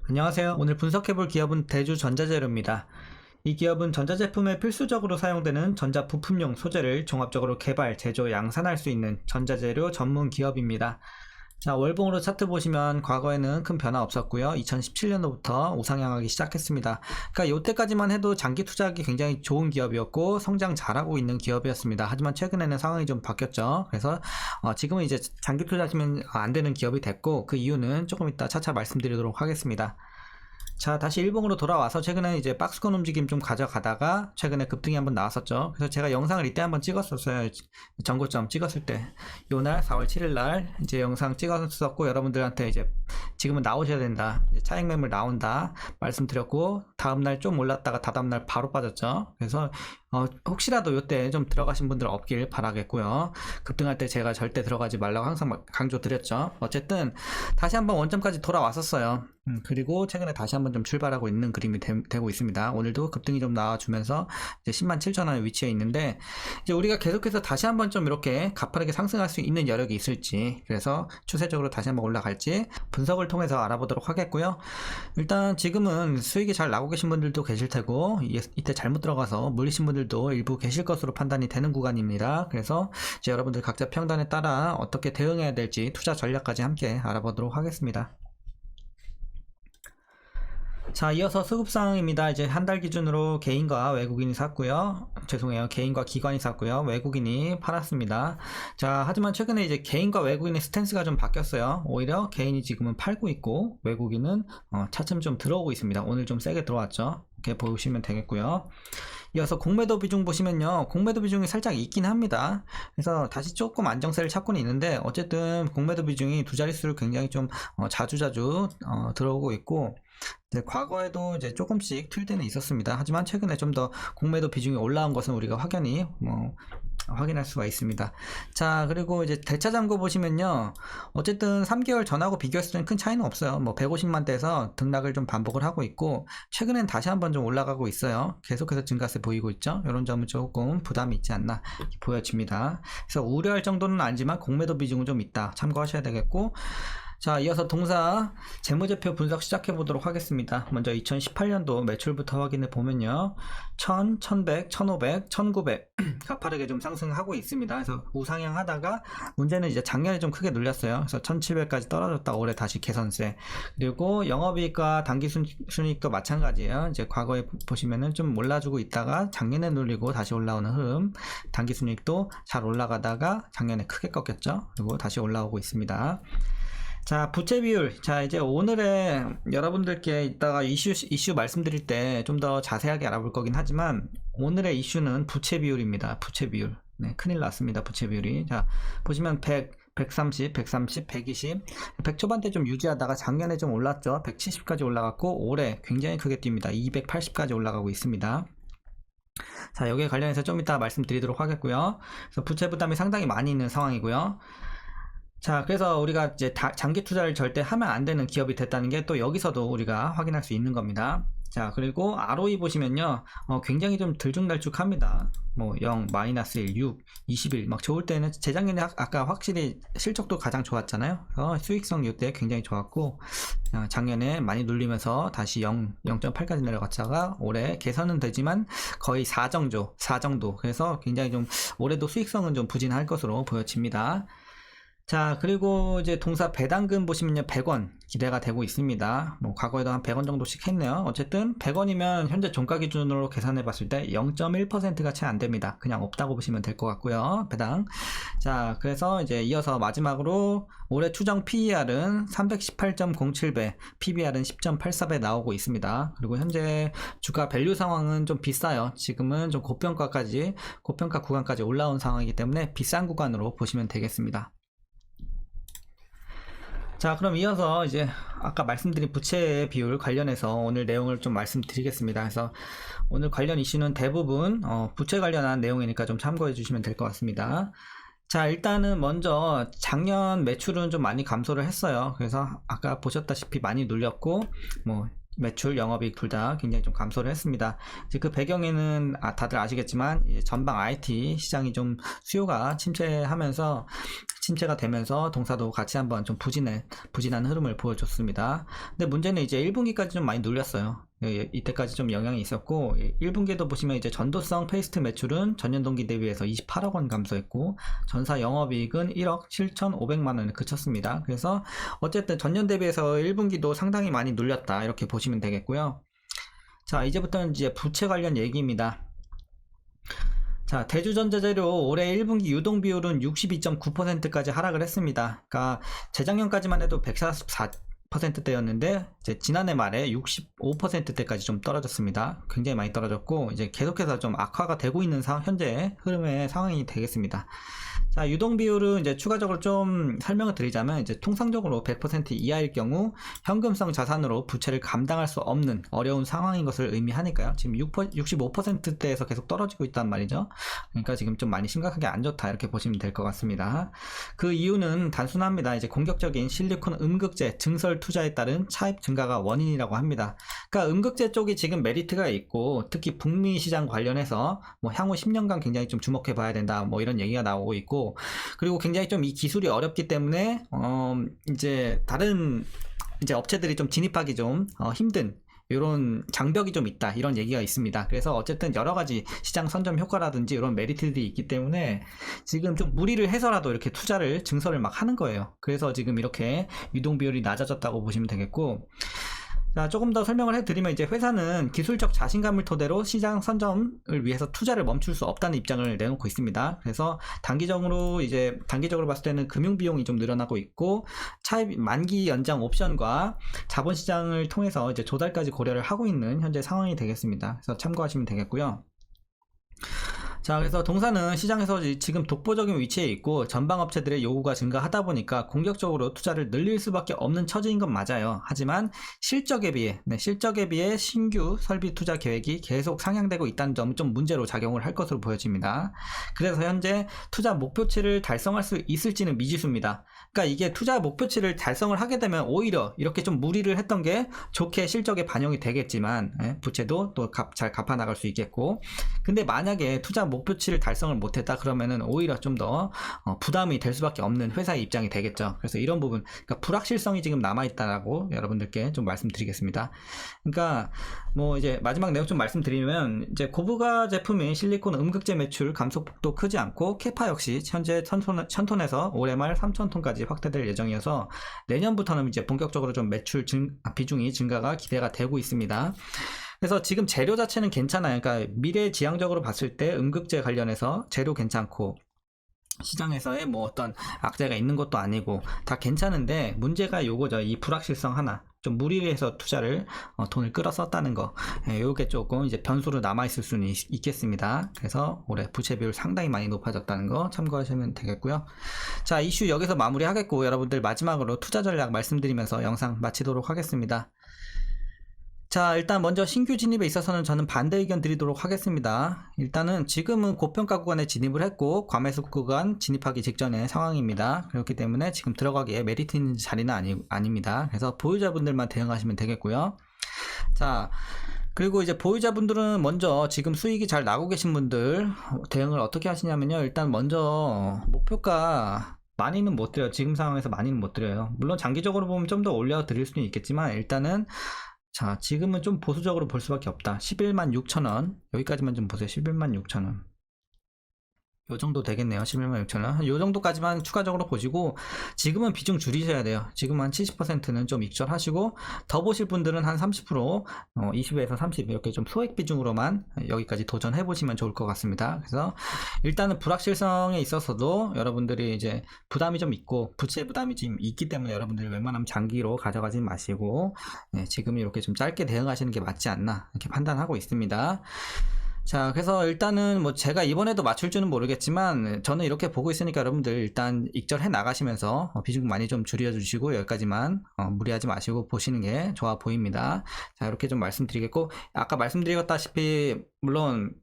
안녕하세요. 오늘 분석해볼 기업은 대주전자재료입니다. 이 기업은 전자제품에 필수적으로 사용되는 전자 부품용 소재를 종합적으로 개발, 제조, 양산할 수 있는 전자재료 전문 기업입니다. 자, 월봉으로 차트 보시면 과거에는 큰 변화 없었고요. 2017년도부터 우상향하기 시작했습니다. 그러니까 이때까지만 해도 장기 투자하기 굉장히 좋은 기업이었고 성장 잘하고 있는 기업이었습니다. 하지만 최근에는 상황이 좀 바뀌었죠. 그래서 지금은 이제 장기 투자하시면 안 되는 기업이 됐고, 그 이유는 조금 이따 차차 말씀드리도록 하겠습니다. 자, 다시 일봉으로 돌아와서 최근에 이제 박스권 움직임 좀 가져가다가 최근에 급등이 한번 나왔었죠. 그래서 제가 영상을 이때 한번 찍었었어요. 전고점 찍었을 때 요날 4월 7일 날 이제 영상 찍었었고, 여러분들한테 이제 지금은 나오셔야 된다, 차익 매물 나온다 말씀드렸고, 다음날 좀 올랐다가 다다음날 바로 빠졌죠. 그래서 혹시라도 이때 좀 들어가신 분들 없길 바라겠고요. 급등할 때 제가 절대 들어가지 말라고 항상 강조 드렸죠. 어쨌든 다시 한번 원점까지 돌아왔었어요. 그리고 최근에 다시 한번 좀 출발하고 있는 그림이 되고 있습니다. 오늘도 급등이 좀 나와주면서 이제 107,000원의 위치에 있는데, 이제 우리가 계속해서 다시 한번 좀 이렇게 가파르게 상승할 수 있는 여력이 있을지, 그래서 추세적으로 다시 한번 올라갈지 분석을 통해서 알아보도록 하겠고요. 일단 지금은 수익이 잘 나고 계신 분들도 계실 테고, 이때 잘못 들어가서 물리신 분들도 일부 계실 것으로 판단이 되는 구간입니다. 그래서 이제 여러분들 각자 평단에 따라 어떻게 대응해야 될지 투자 전략까지 함께 알아보도록 하겠습니다. 자, 이어서 수급상황입니다. 이제 한 달 기준으로 개인과 외국인이 샀고요. 죄송해요. 개인과 기관이 샀고요. 외국인이 팔았습니다. 자, 하지만 최근에 이제 개인과 외국인의 스탠스가 좀 바뀌었어요. 오히려 개인이 지금은 팔고 있고, 외국인은 차츰 좀 들어오고 있습니다. 오늘 좀 세게 들어왔죠. 이렇게 보시면 되겠고요. 이어서 공매도 비중 보시면요, 공매도 비중이 살짝 있긴 합니다. 그래서 다시 조금 안정세를 찾고는 있는데, 어쨌든 공매도 비중이 두 자릿수를 굉장히 좀 자주자주 들어오고 있고, 과거에도 이제 조금씩 튈 때는 있었습니다. 하지만 최근에 좀 더 공매도 비중이 올라온 것은 우리가 확연히 확인할 수가 있습니다. 자, 그리고 이제 대차장고 보시면요, 어쨌든 3개월 전하고 비교했을 때는 큰 차이는 없어요. 150만대에서 등락을 좀 반복을 하고 있고, 최근엔 다시 한번 좀 올라가고 있어요. 계속해서 증가세 보이고 있죠. 이런 점은 조금 부담이 있지 않나 보여집니다. 그래서 우려할 정도는 아니지만 공매도 비중은 좀 있다, 참고하셔야 되겠고. 자, 이어서 동사 재무제표 분석 시작해 보도록 하겠습니다. 먼저 2018년도 매출부터 확인해 보면요, 1000, 1100, 1500, 1900 가파르게 좀 상승하고 있습니다. 그래서 우상향 하다가 문제는 이제 작년에 좀 크게 눌렸어요. 그래서 1700까지 떨어졌다 올해 다시 개선세. 그리고 영업이익과 당기순이익도 마찬가지예요. 이제 과거에 보시면은 좀 올라주고 있다가 작년에 눌리고 다시 올라오는 흐름. 당기순이익도 잘 올라가다가 작년에 크게 꺾였죠. 그리고 다시 올라오고 있습니다. 자, 부채 비율. 자, 이제 오늘의 여러분들께 이따가 이슈 말씀드릴 때 좀 더 자세하게 알아볼 거긴 하지만, 오늘의 이슈는 부채 비율입니다. 부채 비율. 네, 큰일 났습니다. 부채 비율이. 자, 보시면 100, 130, 130, 120, 100 초반대 좀 유지하다가 작년에 좀 올랐죠. 170까지 올라갔고, 올해 굉장히 크게 뜁니다. 280까지 올라가고 있습니다. 자, 여기에 관련해서 좀 이따 말씀드리도록 하겠고요. 그래서 부채 부담이 상당히 많이 있는 상황이고요. 자, 그래서 우리가 이제 장기 투자를 절대 하면 안 되는 기업이 됐다는 게 또 여기서도 우리가 확인할 수 있는 겁니다. 자, 그리고 ROE 보시면요, 굉장히 좀 들쭉날쭉합니다. 0, -1, 6, 21, 막 좋을 때는, 재작년에 아까 확실히 실적도 가장 좋았잖아요. 수익성 이때 굉장히 좋았고, 작년에 많이 눌리면서 다시 0.8까지 내려갔다가 올해 개선은 되지만 거의 4 정도. 그래서 굉장히 좀 올해도 수익성은 좀 부진할 것으로 보여집니다. 자, 그리고 이제 동사 배당금 보시면요, 100원 기대가 되고 있습니다. 과거에도 한 100원 정도씩 했네요. 어쨌든 100원이면 현재 종가 기준으로 계산해 봤을 때 0.1%가 채 안 됩니다. 그냥 없다고 보시면 될 것 같고요, 배당. 자, 그래서 이제 이어서 마지막으로 올해 추정 PER은 318.07배, PBR은 10.84배 나오고 있습니다. 그리고 현재 주가 밸류 상황은 좀 비싸요. 지금은 좀 고평가 구간까지 올라온 상황이기 때문에 비싼 구간으로 보시면 되겠습니다. 자, 그럼 이어서 이제 아까 말씀드린 부채 비율 관련해서 오늘 내용을 좀 말씀드리겠습니다. 그래서 오늘 관련 이슈는 대부분 부채 관련한 내용이니까 좀 참고해 주시면 될 것 같습니다. 자, 일단은 먼저 작년 매출은 좀 많이 감소를 했어요. 그래서 아까 보셨다시피 많이 눌렸고, 매출, 영업이익 둘 다 굉장히 좀 감소를 했습니다. 이제 그 배경에는 다들 아시겠지만 이제 전방 IT 시장이 좀 수요가 침체가 되면서 동사도 같이 한번 좀 부진한 흐름을 보여줬습니다. 근데 문제는 이제 1분기까지 좀 많이 눌렸어요. 이때까지 좀 영향이 있었고 1분기에도 보시면 이제 전도성 페이스트 매출은 전년 동기 대비해서 28억 원 감소했고 전사 영업이익은 1억 7,500만 원에 그쳤습니다. 그래서 어쨌든 전년 대비해서 1분기도 상당히 많이 눌렸다 이렇게 보시면 되겠고요. 자, 이제부터는 이제 부채 관련 얘기입니다. 자, 대주전자재료 올해 1분기 유동 비율은 62.9%까지 하락을 했습니다. 그러니까 재작년까지만 해도 144%대였는데 이제 지난해 말에 65%대까지 좀 떨어졌습니다. 굉장히 많이 떨어졌고 이제 계속해서 좀 악화가 되고 있는 현재 흐름의 상황이 되겠습니다. 자, 유동 비율은 이제 추가적으로 좀 설명을 드리자면 이제 통상적으로 100% 이하일 경우 현금성 자산으로 부채를 감당할 수 없는 어려운 상황인 것을 의미하니까요. 지금 65%대에서 계속 떨어지고 있단 말이죠. 그러니까 지금 좀 많이 심각하게 안 좋다 이렇게 보시면 될 것 같습니다. 그 이유는 단순합니다. 이제 공격적인 실리콘 음극재 증설 투자에 따른 차입 증가가 원인이라고 합니다. 그러니까 음극재 쪽이 지금 메리트가 있고 특히 북미 시장 관련해서 뭐 향후 10년간 굉장히 좀 주목해 봐야 된다 뭐 이런 얘기가 나오고 있고 그리고 굉장히 좀 이 기술이 어렵기 때문에 이제 다른 이제 업체들이 좀 진입하기 좀 힘든 이런 장벽이 좀 있다 이런 얘기가 있습니다. 그래서 어쨌든 여러가지 시장 선점 효과라든지 이런 메리트들이 있기 때문에 지금 좀 무리를 해서라도 이렇게 증설을 막 하는 거예요. 그래서 지금 이렇게 유동 비율이 낮아졌다고 보시면 되겠고, 자, 조금 더 설명을 해드리면 이제 회사는 기술적 자신감을 토대로 시장 선점을 위해서 투자를 멈출 수 없다는 입장을 내놓고 있습니다. 그래서 단기적으로 봤을 때는 금융 비용이 좀 늘어나고 있고 차입 만기 연장 옵션과 자본시장을 통해서 이제 조달까지 고려를 하고 있는 현재 상황이 되겠습니다. 그래서 참고하시면 되겠고요. 자, 그래서 동사는 시장에서 지금 독보적인 위치에 있고 전방업체들의 요구가 증가하다 보니까 공격적으로 투자를 늘릴 수밖에 없는 처지인 건 맞아요. 하지만 실적에 비해 신규 설비 투자 계획이 계속 상향되고 있다는 점은 좀 문제로 작용을 할 것으로 보여집니다. 그래서 현재 투자 목표치를 달성할 수 있을지는 미지수입니다. 그러니까 이게 투자 목표치를 달성을 하게 되면 오히려 이렇게 좀 무리를 했던 게 좋게 실적에 반영이 되겠지만 부채도 또 잘 갚아 나갈 수 있겠고, 근데 만약에 투자 목표치를 달성을 못했다 그러면은 오히려 좀 더 부담이 될 수밖에 없는 회사의 입장이 되겠죠. 그래서 이런 부분, 그러니까 불확실성이 지금 남아있다라고 여러분들께 좀 말씀드리겠습니다. 그러니까 뭐 이제 마지막 내용 좀 말씀드리면 이제 고부가 제품인 실리콘 음극재 매출 감소폭도 크지 않고 캐파 역시 현재 1000톤에서 올해 말 3000톤까지 확대될 예정이어서 내년부터는 이제 본격적으로 좀 매출 비중이 증가가 기대가 되고 있습니다. 그래서 지금 재료 자체는 괜찮아요. 그러니까 미래지향적으로 봤을 때 음극재 관련해서 재료 괜찮고 시장에서의 뭐 어떤 악재가 있는 것도 아니고 다 괜찮은데 문제가 요거죠. 이 불확실성 하나. 좀 무리를 해서 돈을 끌어 썼다는 거. 요게 조금 이제 변수로 남아있을 수는 있겠습니다. 그래서 올해 부채 비율 상당히 많이 높아졌다는 거 참고하시면 되겠고요. 자, 이슈 여기서 마무리하겠고 여러분들 마지막으로 투자 전략 말씀드리면서 영상 마치도록 하겠습니다. 자, 일단 먼저 신규 진입에 있어서는 저는 반대 의견 드리도록 하겠습니다. 일단은 지금은 고평가 구간에 진입을 했고 과매수 구간 진입하기 직전의 상황입니다. 그렇기 때문에 지금 들어가기에 메리트 있는 자리는 아닙니다. 그래서 보유자분들만 대응하시면 되겠고요. 자, 그리고 이제 보유자분들은 먼저 지금 수익이 잘 나고 계신 분들 대응을 어떻게 하시냐면요. 일단 먼저 목표가 많이는 못 드려요. 지금 상황에서 많이는 못 드려요. 물론 장기적으로 보면 좀 더 올려 드릴 수는 있겠지만 일단은 자, 지금은 좀 보수적으로 볼 수밖에 없다. 11만 6천원. 여기까지만 좀 보세요. 11만 6천원. 요 정도 되겠네요. 11만 6천원. 요 정도까지만 추가적으로 보시고, 지금은 비중 줄이셔야 돼요. 지금 한 70%는 좀 익절하시고, 더 보실 분들은 한 30%, 20에서 30, 이렇게 좀 소액 비중으로만 여기까지 도전해보시면 좋을 것 같습니다. 그래서, 일단은 불확실성에 있어서도 여러분들이 이제 부담이 좀 있고, 부채 부담이 좀 있기 때문에 여러분들이 웬만하면 장기로 가져가지 마시고, 지금 이렇게 좀 짧게 대응하시는 게 맞지 않나, 이렇게 판단하고 있습니다. 자, 그래서 일단은 뭐 제가 이번에도 맞출 줄은 모르겠지만 저는 이렇게 보고 있으니까 여러분들 일단 익절해 나가시면서 비중 많이 좀 줄여주시고 여기까지만 무리하지 마시고 보시는 게 좋아 보입니다. 자, 이렇게 좀 말씀드리겠고, 아까 말씀드렸다시피 물론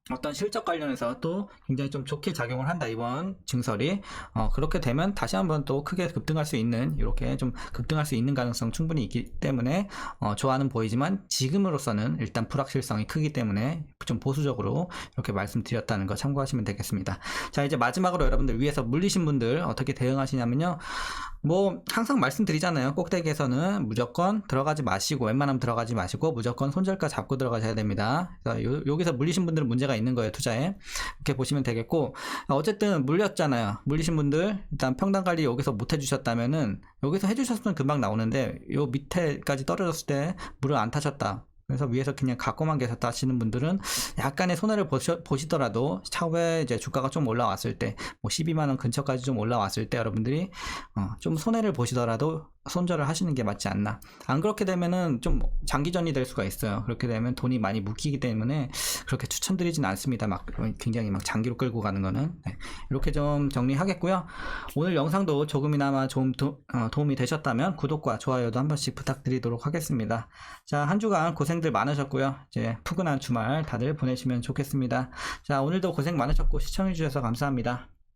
어떤 실적 관련해서 또 굉장히 좀 좋게 작용을 한다, 이번 증설이. 그렇게 되면 다시 한번 또 크게 급등할 수 있는, 이렇게 좀 급등할 수 있는 가능성 충분히 있기 때문에 좋아는 보이지만 지금으로서는 일단 불확실성이 크기 때문에 좀 보수적으로 이렇게 말씀드렸다는 거 참고하시면 되겠습니다. 자, 이제 마지막으로 여러분들 위에서 물리신 분들 어떻게 대응하시냐면요, 뭐 항상 말씀드리잖아요. 꼭대기에서는 무조건 들어가지 마시고, 웬만하면 들어가지 마시고 무조건 손절가 잡고 들어가셔야 됩니다. 그래서 여기서 물리신 분들은 문제가 있는 거예요, 투자에. 이렇게 보시면 되겠고, 어쨌든 물렸잖아요. 물리신 분들 일단 평단 관리 여기서 못 해주셨다면은, 여기서 해주셨으면 금방 나오는데 요 밑에까지 떨어졌을 때 물을 안 타셨다, 그래서 위에서 그냥 갖고만 계셨다 하시는 분들은 약간의 손해를 보시더라도 차후에 이제 주가가 좀 올라왔을 때, 뭐 12만원 근처까지 좀 올라왔을 때 여러분들이 좀 손해를 보시더라도 손절을 하시는 게 맞지 않나. 안 그렇게 되면은 좀 장기전이 될 수가 있어요. 그렇게 되면 돈이 많이 묶이기 때문에 그렇게 추천드리진 않습니다. 막 굉장히 막 장기로 끌고 가는 거는. 네. 이렇게 좀 정리하겠고요. 오늘 영상도 조금이나마 좀 도움이 되셨다면 구독과 좋아요도 한 번씩 부탁드리도록 하겠습니다. 자, 한 주간 고생들 많으셨고요. 이제 푸근한 주말 다들 보내시면 좋겠습니다. 자, 오늘도 고생 많으셨고 시청해주셔서 감사합니다.